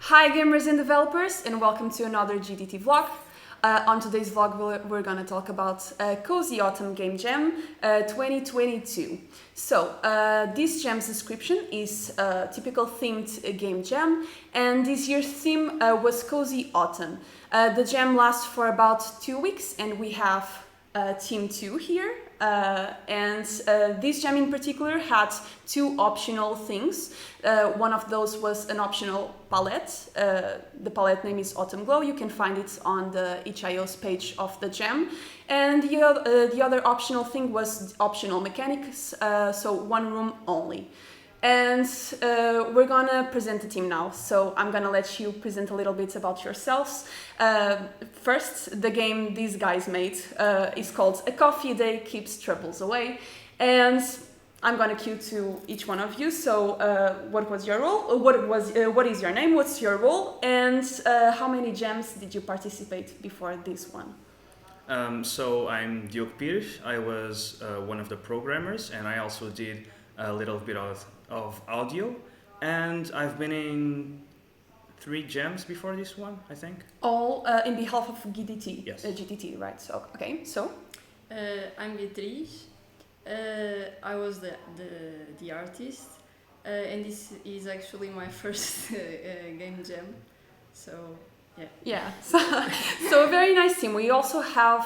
Hi gamers and developers, and welcome to another GDT vlog. On today's vlog we're gonna talk about Cozy Autumn Game Jam 2022. So this jam's description is a typical themed game jam, and this year's theme was Cozy Autumn. The jam lasts for about 2 weeks, and we have Team 2 here. This jam in particular had 2 optional things. One of those was an optional palette. The palette name is Autumn Glow. You can find it on the itch.io's page of the jam. And the other optional thing was optional mechanics, so 1 room only. And we're gonna present the team now, so I'm gonna let you present a little bit about yourselves. First, the game these guys made is called A Coffee a Day Keeps Troubles Away, and I'm gonna cue to each one of you. So, what was your role? What is your name? What's your role? And how many jams did you participate before this one? So I'm Diogo Pires. I was one of the programmers, and I also did a little bit of audio, and I've been in 3 jams before this one, I think. All in behalf of GDT. Yes. GDT, right? So okay. So I'm Beatriz. I was the artist, and this is actually my first game jam. So yeah. yeah. So a very nice team. We also have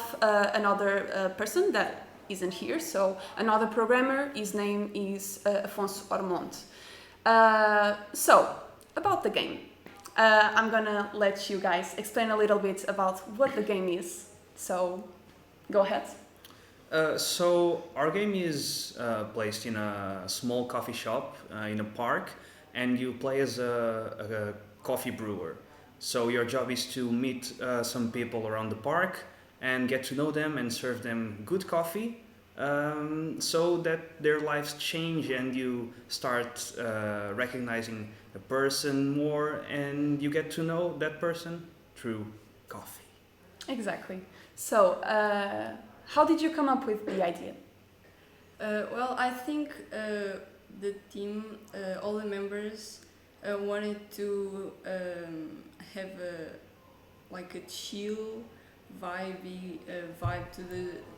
another person that isn't here, so another programmer. His name is Afonso Ormonde. So about the game, I'm gonna let you guys explain a little bit about what the game is. So go ahead. So our game is placed in a small coffee shop in a park, and you play as a coffee brewer. So your job is to meet some people around the park and get to know them and serve them good coffee, so that their lives change and you start recognizing the person more, and you get to know that person through coffee. Exactly. So how did you come up with the idea? Well, I think the team, all the members, wanted to have a chill vibe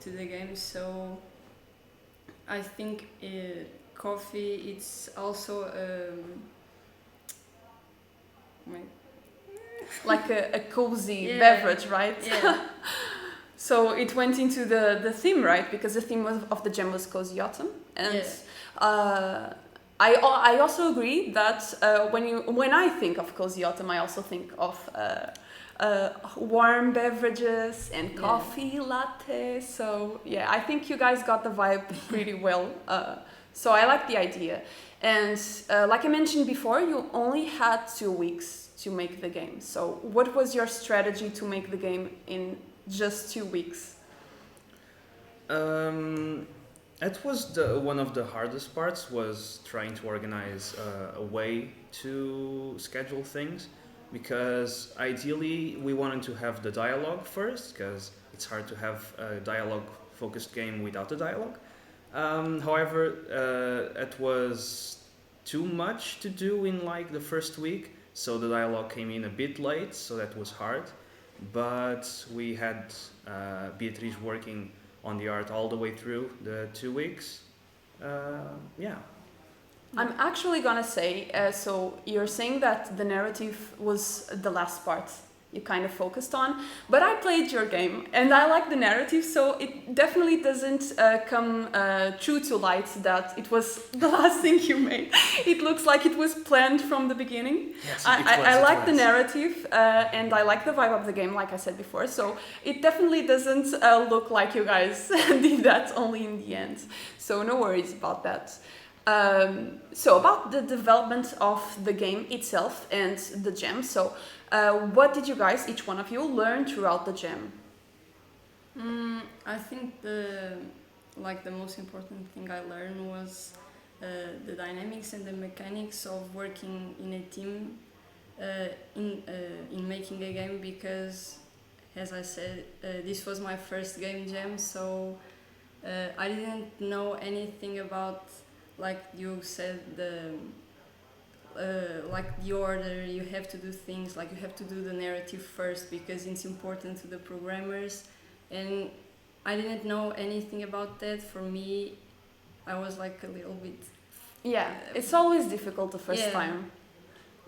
to the game. So I think coffee, it's also Like a cozy Yeah. beverage, right? Yeah. So it went into the theme, right? Because the theme of the jam was Cozy Autumn, and Yeah. I also agree that when I think of Cozy Autumn, I also think of warm beverages and coffee latte. So yeah, I think you guys got the vibe pretty well. So I like the idea, and like I mentioned before, you only had 2 weeks to make the game. So what was your strategy to make the game in just 2 weeks? It was one of the hardest parts, was trying to organize a way to schedule things, because ideally we wanted to have the dialogue first, because it's hard to have a dialogue focused game without the dialogue. However, it was too much to do in like the first week, so the dialogue came in a bit late, so that was hard. But we had Beatriz working on the art all the way through the 2 weeks. Yeah. I'm actually gonna say, so you're saying that the narrative was the last part you kind of focused on, but I played your game and I like the narrative, so it definitely doesn't come true to light that it was the last thing you made. It looks like it was planned from the beginning. Yes, I like the narrative and I like the vibe of the game, like I said before, so it definitely doesn't look like you guys did that only in the end, so no worries about that. So about the development of the game itself and the jam, so what did you guys, each one of you, learn throughout the jam? I think the most important thing I learned was the dynamics and the mechanics of working in a team in making a game, because as I said, this was my first game jam, so I didn't know anything about, like you said, the like the order you have to do things, like you have to do the narrative first because it's important to the programmers, and I didn't know anything about that. For me, I was like a little bit. Yeah, it's always difficult the first Yeah. time.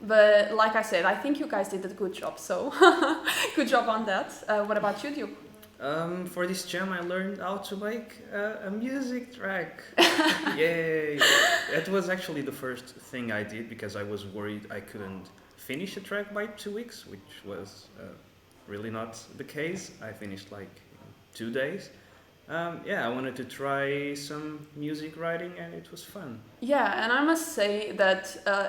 But like I said, I think you guys did a good job, so good job on that. What about you, Diogo? For this jam, I learned how to make a music track. Yay! That was actually the first thing I did because I was worried I couldn't finish a track by 2 weeks, which was really not the case. I finished like 2 days. Yeah, I wanted to try some music writing and it was fun. Yeah, and I must say that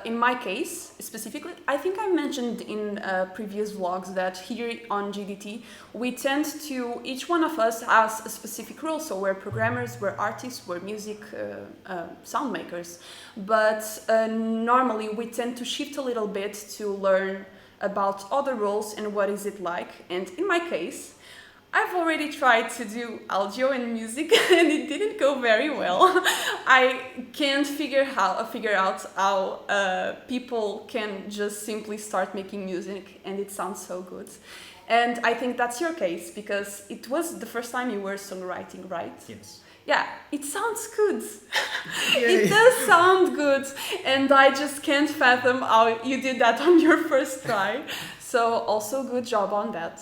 in my case specifically, I think I mentioned in previous vlogs that here on GDT we tend to, each one of us has a specific role. So we're programmers, we're artists, we're music sound makers. But normally we tend to shift a little bit to learn about other roles and what is it like. And in my case, I've already tried to do audio and music and it didn't go very well. I can't figure out how people can just simply start making music and it sounds so good. And I think that's your case because it was the first time you were songwriting, right? Yes. Yeah, it sounds good. Yay. It does sound good, and I just can't fathom how you did that on your first try. So also good job on that.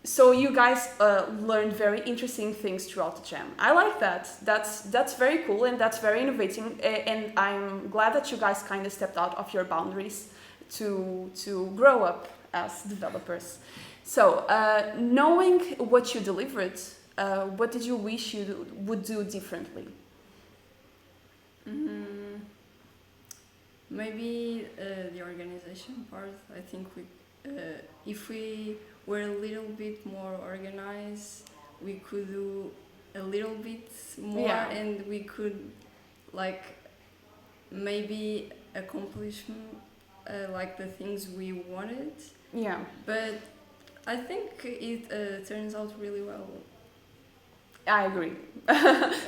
So you guys learned very interesting things throughout the jam. I like that. That's very cool and that's very innovating. And I'm glad that you guys kind of stepped out of your boundaries to grow up as developers. So knowing what you delivered, what did you wish you would do differently? Maybe the organization part. I think if we were a little bit more organized, we could do a little bit more, Yeah. and we could like maybe accomplish like the things we wanted. Yeah. But I think it turns out really well. I agree.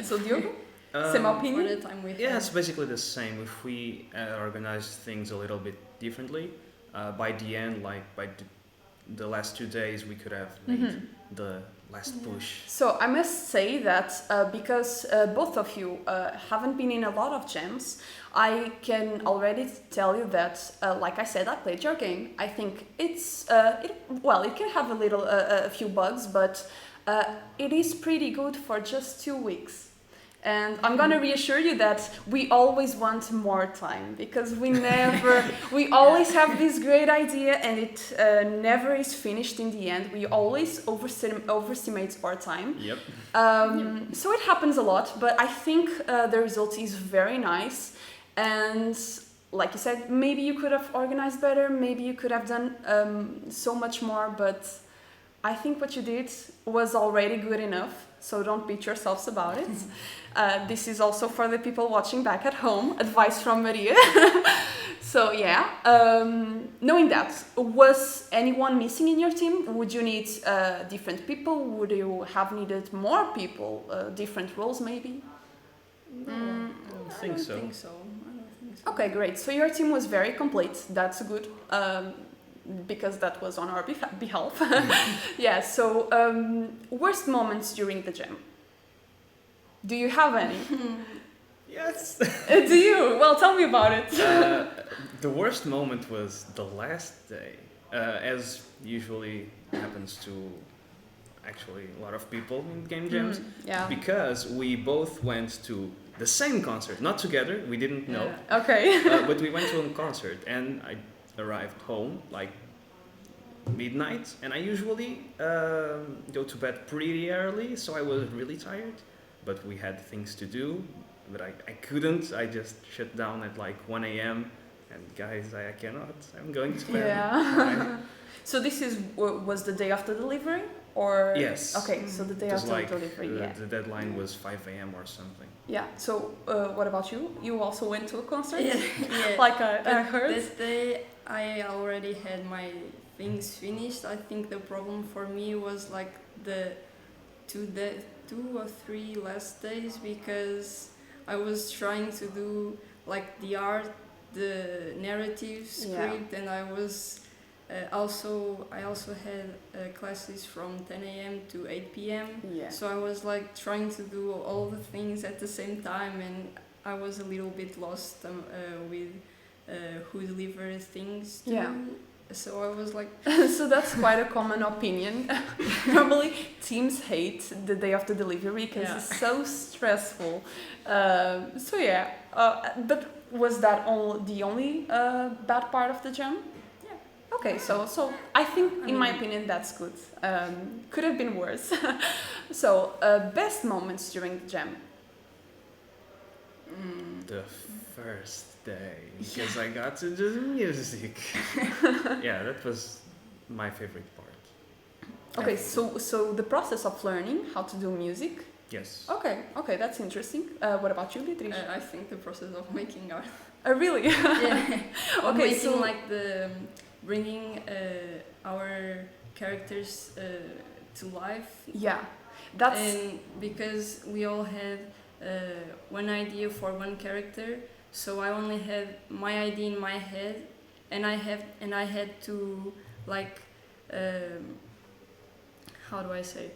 So Diogo? Same For opinion? the time we Yeah, had. it's basically the same. If we organize things a little bit differently, by the end, like by the last 2 days, we could have made the last push. So I must say that because both of you haven't been in a lot of jams, I can already tell you that, like I said, I played your game. I think it's it can have a few bugs, but it is pretty good for just 2 weeks. And I'm gonna reassure you that we always want more time because we always have this great idea and it never is finished in the end. We always overestimate our time. Yep. So it happens a lot, but I think the result is very nice. And like you said, maybe you could have organized better, maybe you could have done so much more, but I think what you did was already good enough, so don't beat yourselves about it. This is also for the people watching back at home, advice from Maria. So yeah, knowing that, was anyone missing in your team? Would you need different people? Would you have needed more people, different roles maybe? I don't think so. I don't think so. Okay, great. So your team was very complete. That's good. Because that was on our behalf. Yeah, so worst moments during the jam. Do you have any? Yes. Do you? Well, tell me about it. The worst moment was the last day, as usually happens to actually a lot of people in game jams, Yeah. because we both went to the same concert, not together, we didn't know, Okay. but we went to a concert and I arrived home like midnight, and I usually go to bed pretty early, so I was really tired, but we had things to do, but I couldn't. I just shut down at like 1 a.m. and guys, I cannot, I'm going to bed. Yeah. So this was the day after delivery, or? Yes. Okay, so the day It was after like delivery, yeah. the deadline was 5 a.m. or something. Yeah, so what about you? You also went to a concert? Yeah. Like I heard? This day I already had my things finished. I think the problem for me was like the 2 or 3 last days, because I was trying to do like the art the narrative script, and I was I also had classes from 10 a.m. to 8 p.m. Yeah. So I was like trying to do all the things at the same time, and I was a little bit lost with who delivered things to. Yeah. So I was like... So that's quite a common opinion. Normally teams hate the day of the delivery because it's so stressful. So yeah, but was that the only bad part of the jam? Yeah. Okay, so I think, in my opinion, that's good. Could have been worse. So, best moments during the jam? The first day, because I got to do the music. Yeah, that was my favorite part. Okay, so the process of learning how to do music. Yes. Okay, that's interesting. What about you, Beatriz? I think the process of making art. Really? Yeah. Okay, making so like the bringing our characters to life. Yeah, that's and because we all had one idea for one character, so I only had my idea in my head, and I had to like how do I say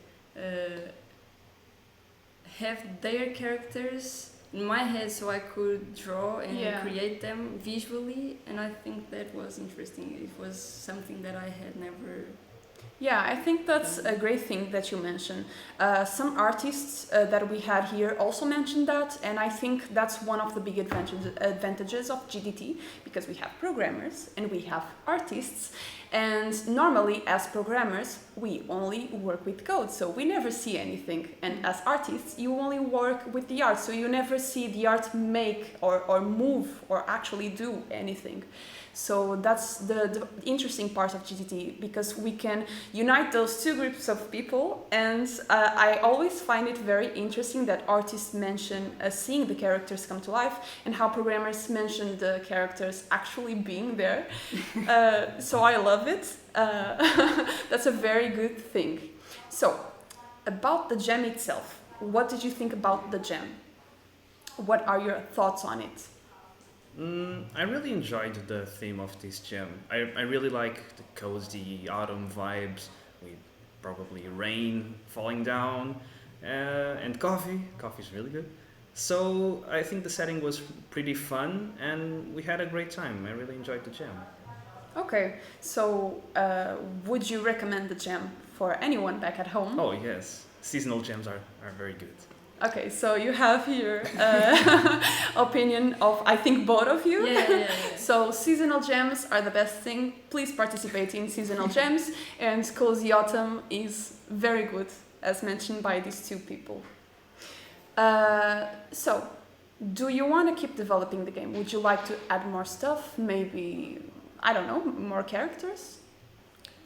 have their characters in my head so I could draw and create them visually, and I think that was interesting. It was something that I had never. Yeah, I think that's a great thing that you mentioned. Some artists that we had here also mentioned that, and I think that's one of the big advantages of GDT, because we have programmers and we have artists, and normally as programmers we only work with code, so we never see anything, and as artists you only work with the art, so you never see the art make or move or actually do anything. So that's the interesting part of GTT, because we can unite those two groups of people, and I always find it very interesting that artists mention seeing the characters come to life, and how programmers mention the characters actually being there. So I love it. That's a very good thing. So, about the jam itself, what did you think about the jam? What are your thoughts on it? I really enjoyed the theme of this jam. I really like the cozy autumn vibes with probably rain falling down and coffee. Coffee's really good. So I think the setting was pretty fun and we had a great time. I really enjoyed the jam. Okay, so would you recommend the jam for anyone back at home? Oh yes, seasonal jams are very good. Okay, so you have here opinion of, I think, both of you. Yeah. So seasonal jams are the best thing. Please participate in seasonal jams, and Cozy Autumn is very good, as mentioned by these two people. So, do you want to keep developing the game? Would you like to add more stuff? Maybe, I don't know, more characters?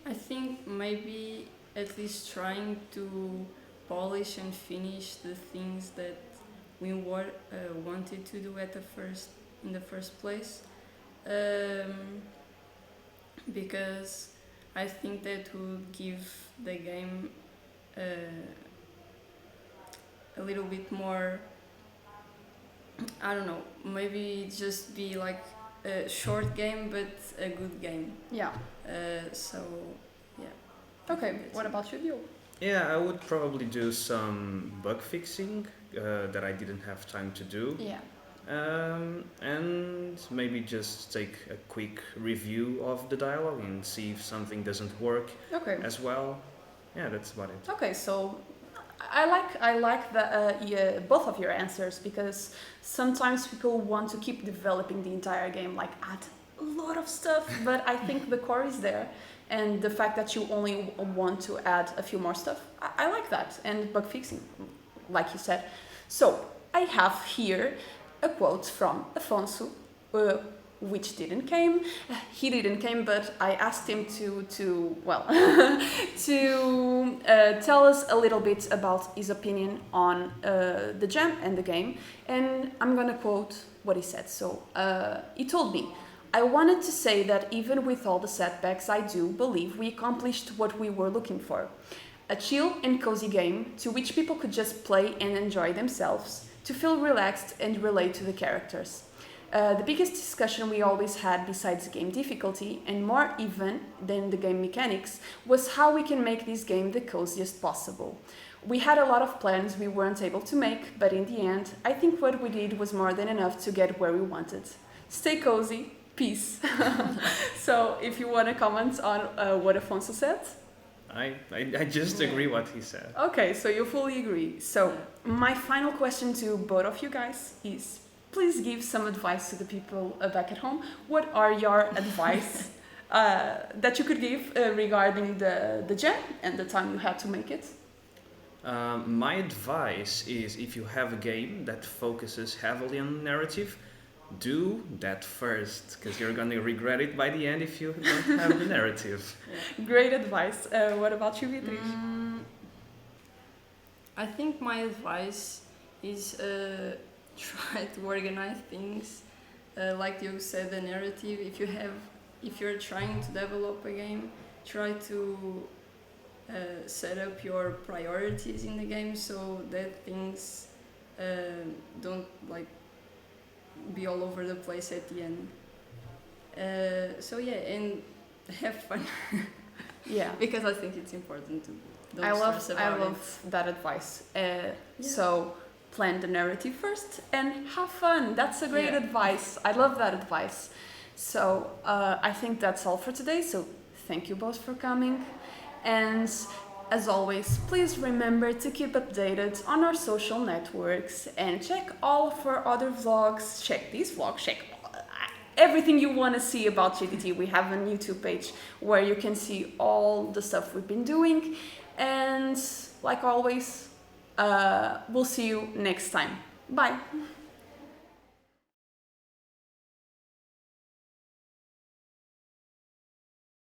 I think maybe at least trying to polish and finish the things that we wanted to do in the first place, because I think that would give the game a little bit more, I don't know, maybe just be like a short game but a good game. Yeah. So yeah. Okay, what about you, Diogo? Yeah, I would probably do some bug fixing that I didn't have time to do. Yeah. And maybe just take a quick review of the dialogue and see if something doesn't work as well. Yeah, that's about it. Okay, so I like the both of your answers, because sometimes people want to keep developing the entire game, like add a lot of stuff, but I think the core is there. And the fact that you only want to add a few more stuff, I like that. And bug fixing, like you said. So, I have here a quote from Afonso, which didn't came. He didn't came, but I asked him to tell us a little bit about his opinion on the jam and the game. And I'm gonna quote what he said. So, he told me, "I wanted to say that even with all the setbacks, I do believe we accomplished what we were looking for. A chill and cozy game to which people could just play and enjoy themselves, to feel relaxed and relate to the characters. The biggest discussion we always had, besides game difficulty, and more even than the game mechanics, was how we can make this game the coziest possible. We had a lot of plans we weren't able to make, but in the end, I think what we did was more than enough to get where we wanted. Stay cozy, peace. So, if you want to comment on what Afonso said? I just agree what he said. Okay, so you fully agree. So, my final question to both of you guys is, please give some advice to the people back at home. What are your advice that you could give regarding the jam and the time you had to make it? My advice is, if you have a game that focuses heavily on narrative, do that first, because you're going to regret it by the end if you don't have the narrative. Great advice. What about you, Beatriz? I think my advice is try to organize things. Like you said, the narrative. If you're trying to develop a game, try to set up your priorities in the game so that things don't like be all over the place at the end. So yeah, and have fun. Yeah, because I think it's important to. I love that advice. So plan the narrative first and have fun. That's a great advice. I love that advice. So I think that's all for today. So thank you both for coming. And as always, please remember to keep updated on our social networks and check all of our other vlogs. Check these vlogs, check everything you want to see about GDT. We have a YouTube page where you can see all the stuff we've been doing. And like always, we'll see you next time. Bye.